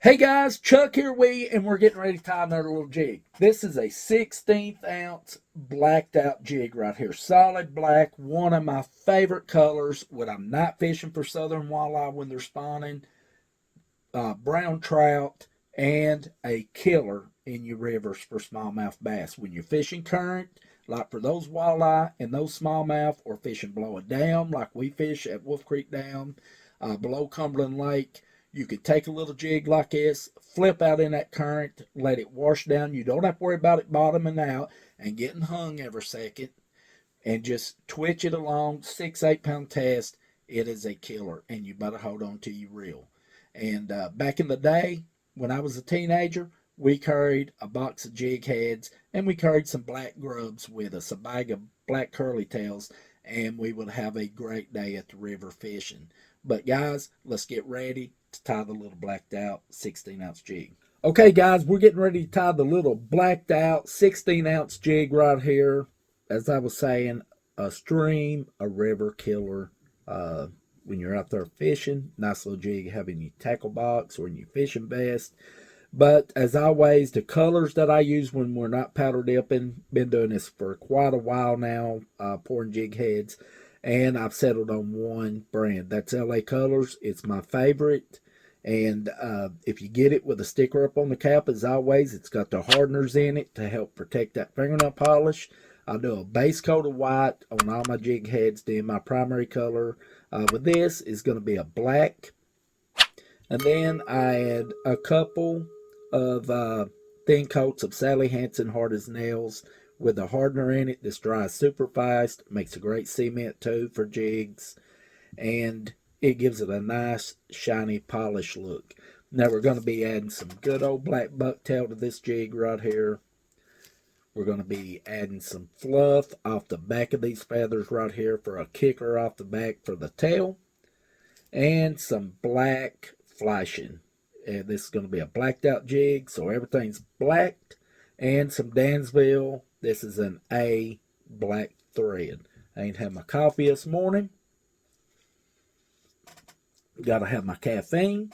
Hey guys, Chuck here, and we're getting ready to tie another little jig. This is a 16th ounce blacked out jig right here. Solid black, one of my favorite colors when I'm not fishing for southern walleye when they're spawning, brown trout, and a killer in your rivers for smallmouth bass. When you're fishing current, like for those walleye and those smallmouth, or fishing below a dam like we fish at Wolf Creek Dam, below Cumberland Lake, you could take a little jig like this, flip out in that current, let it wash down. You don't have to worry about it bottoming out and getting hung every second, and just twitch it along. 6, 8 pound test. It is a killer, and you better hold on to your reel. And back in the day, when I was a teenager, we carried a box of jig heads and we carried some black grubs with us, a bag of black curly tails, and we would have a great day at the river fishing. But guys, let's get ready to tie the little blacked out 16 ounce jig. Okay, guys, we're getting ready to tie the little blacked out 16 ounce jig right here. As I was saying, a stream, a river killer. When you're out there fishing, nice little jig having your tackle box or in your fishing vest. But as always, the colors that I use when we're not powder dipping, been doing this for quite a while now, pouring jig heads, and I've settled on one brand. That's LA Colors. It's my favorite. And if you get it with a sticker up on the cap, as always, it's got the hardeners in it to help protect that fingernail polish. I'll do a base coat of white on all my jig heads. Then my primary color with this is going to be a black. And then I add a couple of thin coats of Sally Hansen Hard as Nails with a hardener in it. This dries super fast. Makes a great cement too for jigs. And it gives it a nice shiny polished look. Now we're going to be adding some good old black bucktail to this jig right here. We're going to be adding some fluff off the back of these feathers right here for a kicker off the back for the tail. And some black flashing. And this is going to be a blacked out jig, so everything's blacked. And some Dansville. This is an A black thread. I ain't had my coffee this morning. Got to have my caffeine.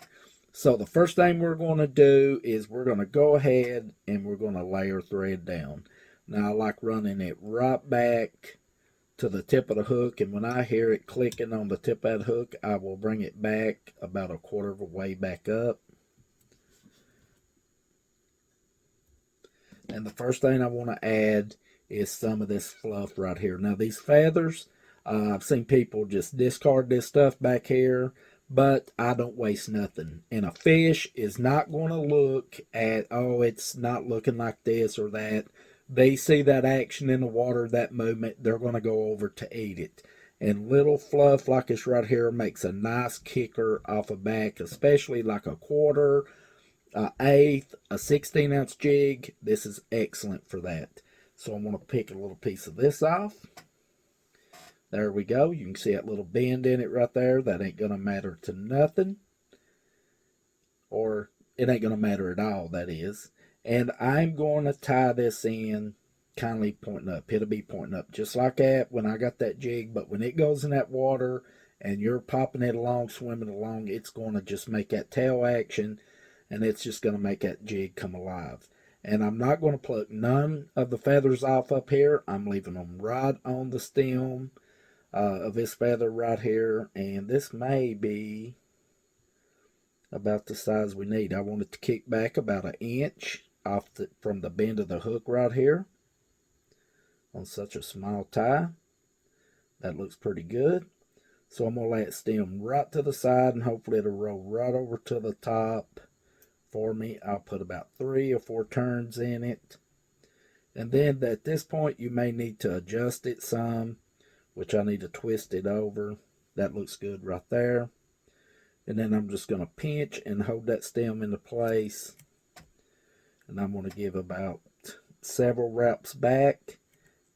So the first thing we're going to do is we're going to go ahead and we're going to layer thread down. Now I like running it right back to the tip of the hook, and when I hear it clicking on the tip of that hook, I will bring it back about a quarter of a way back up. And the first thing I want to add is some of this fluff right here. Now these feathers, I've seen people just discard this stuff back here, but I don't waste nothing. And a fish is not going to look at, oh, it's not looking like this or that. They see that action in the water, that movement, they're going to go over to eat it. And little fluff like this right here makes a nice kicker off a back, especially like a quarter, an eighth, a 16 ounce jig. This is excellent for that. So I'm going to pick a little piece of this off. There we go. You can see that little bend in it right there. That ain't going to matter to nothing. Or it ain't going to matter at all, that is. And I'm going to tie this in kindly pointing up. It'll be pointing up just like that when I got that jig. But when it goes in that water and you're popping it along, swimming along, it's going to just make that tail action. And it's just going to make that jig come alive. And I'm not going to pluck none of the feathers off up here. I'm leaving them right on the stem of this feather right here. And this may be about the size we need. I want it to kick back about an inch off from the bend of the hook right here on such a small tie. That looks pretty good. So I'm going to let it stem right to the side, and hopefully it'll roll right over to the top for me. I'll put about 3 or 4 turns in it. And then at this point you may need to adjust it some, which I need to twist it over. That looks good right there. And then I'm just going to pinch and hold that stem into place. And I'm going to give about several wraps back.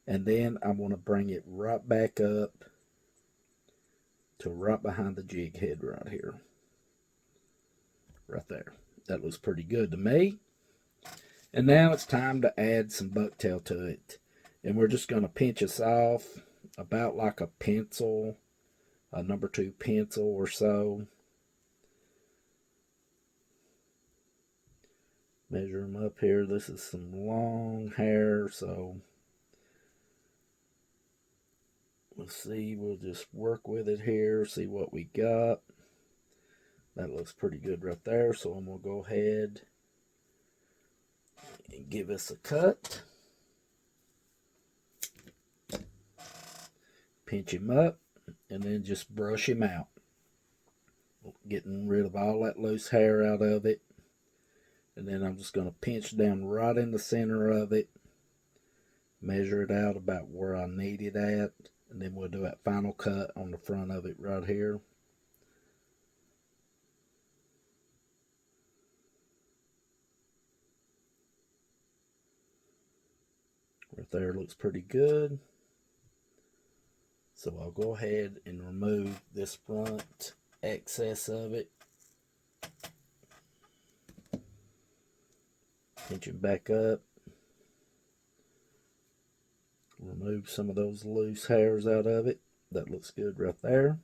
And then I'm going to bring it right back up to right behind the jig head right here. Right there. That looks pretty good to me. And now it's time to add some bucktail to it. And we're just going to pinch us off about like a pencil, a number 2 pencil or so. Measure them up here. This is some long hair, so let's see. We'll just work with it here, see what we got. That looks pretty good right there, so I'm going to go ahead and give us a cut. Pinch him up, and then just brush him out. Getting rid of all that loose hair out of it. And then I'm just going to pinch down right in the center of it. Measure it out about where I need it at. And then we'll do that final cut on the front of it right here. Right there looks pretty good. So I'll go ahead and remove this front excess of it. Pinch it back up. Remove some of those loose hairs out of it. That looks good right there.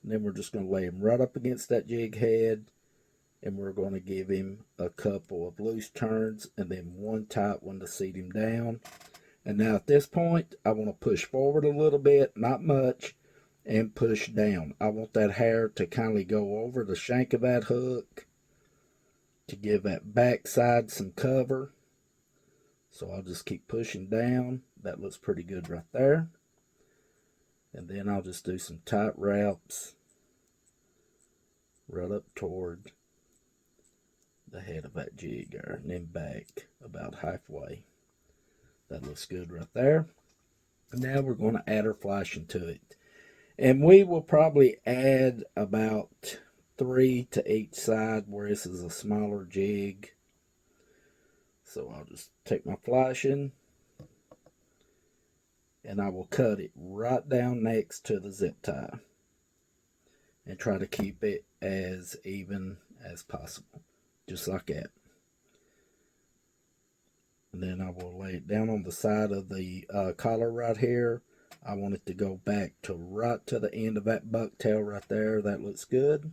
And then we're just going to lay him right up against that jig head. And we're going to give him a couple of loose turns and then one tight one to seat him down. And now at this point, I want to push forward a little bit, not much, and push down. I want that hair to kindly go over the shank of that hook to give that backside some cover. So I'll just keep pushing down. That looks pretty good right there. And then I'll just do some tight wraps right up toward the head of that jig there, and then back about halfway. That looks good right there. Now we're going to add our flashing to it. And we will probably add about 3 to each side where this is a smaller jig. So I'll just take my flashing and I will cut it right down next to the zip tie. And try to keep it as even as possible. Just like that. And then I will lay it down on the side of the collar right here. I want it to go back to right to the end of that bucktail right there. That looks good.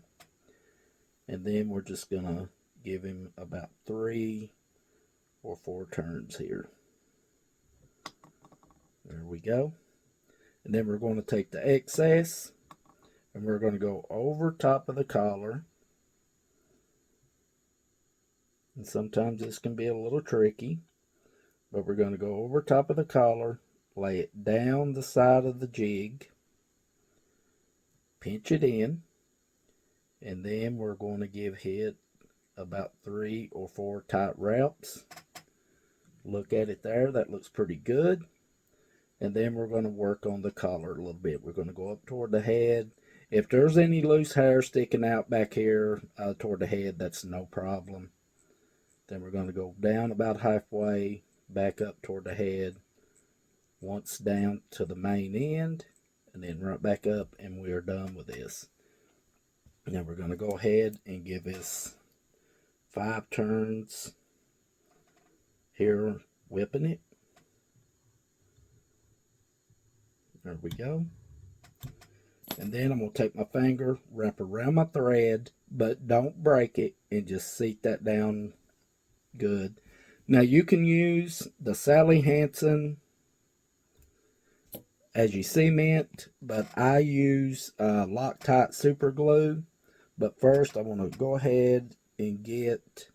And then we're just going to give him about 3 or 4 turns here. There we go. And then we're going to take the excess and we're going to go over top of the collar. And sometimes this can be a little tricky. But we're going to go over top of the collar, lay it down the side of the jig, pinch it in, and then we're going to give it about 3 or 4 tight wraps. Look at it there, that looks pretty good. And then we're going to work on the collar a little bit. We're going to go up toward the head. If there's any loose hair sticking out back here toward the head, that's no problem. Then we're going to go down about halfway, back up toward the head, once down to the main end, and then right back up, and we are done with this. Now we're going to go ahead and give this 5 turns here, whipping it. There we go. And then I'm going to take my finger, wrap around my thread, but don't break it, and just seat that down good. Now you can use the Sally Hansen as you cement, but I use Loctite super glue. But first I want to go ahead and get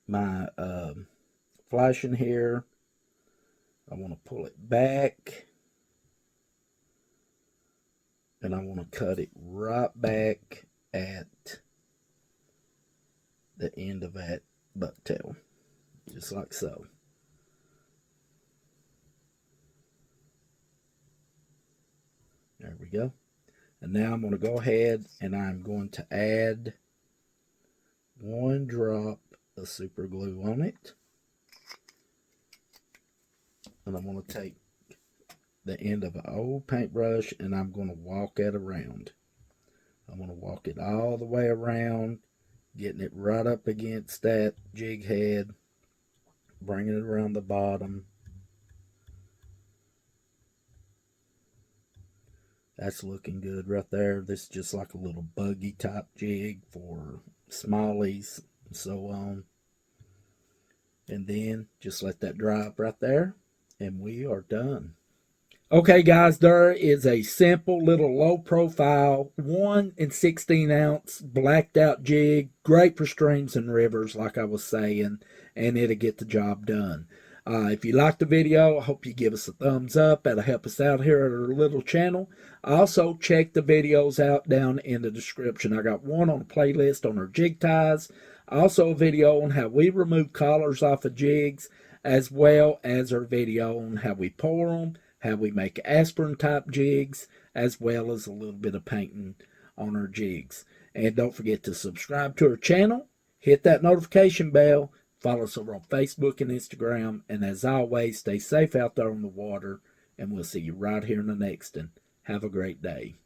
my flashing here. I want to pull it back and I want to cut it right back at the end of that bucktail, just like so. There we go. And now I'm going to go ahead and I'm going to add 1 drop of super glue on it. And I'm going to take the end of an old paintbrush and I'm going to walk it around. I'm going to walk it all the way around, getting it right up against that jig head, bringing it around the bottom. That's looking good right there. This is just like a little buggy type jig for smallies and so on. And then just let that dry up right there, and we are done. Okay, guys, there is a simple little low profile 1 and 16 ounce blacked out jig. Great for streams and rivers, like I was saying, and it'll get the job done. If you like the video, I hope you give us a thumbs up. That'll help us out here at our little channel. Also, check the videos out down in the description. I got one on a playlist on our jig ties. Also, a video on how we remove collars off of jigs, as well as our video on how we pour them, how we make aspirin type jigs, as well as a little bit of painting on our jigs. And don't forget to subscribe to our channel, hit that notification bell, follow us over on Facebook and Instagram, and as always, stay safe out there on the water, and we'll see you right here in the next one. Have a great day.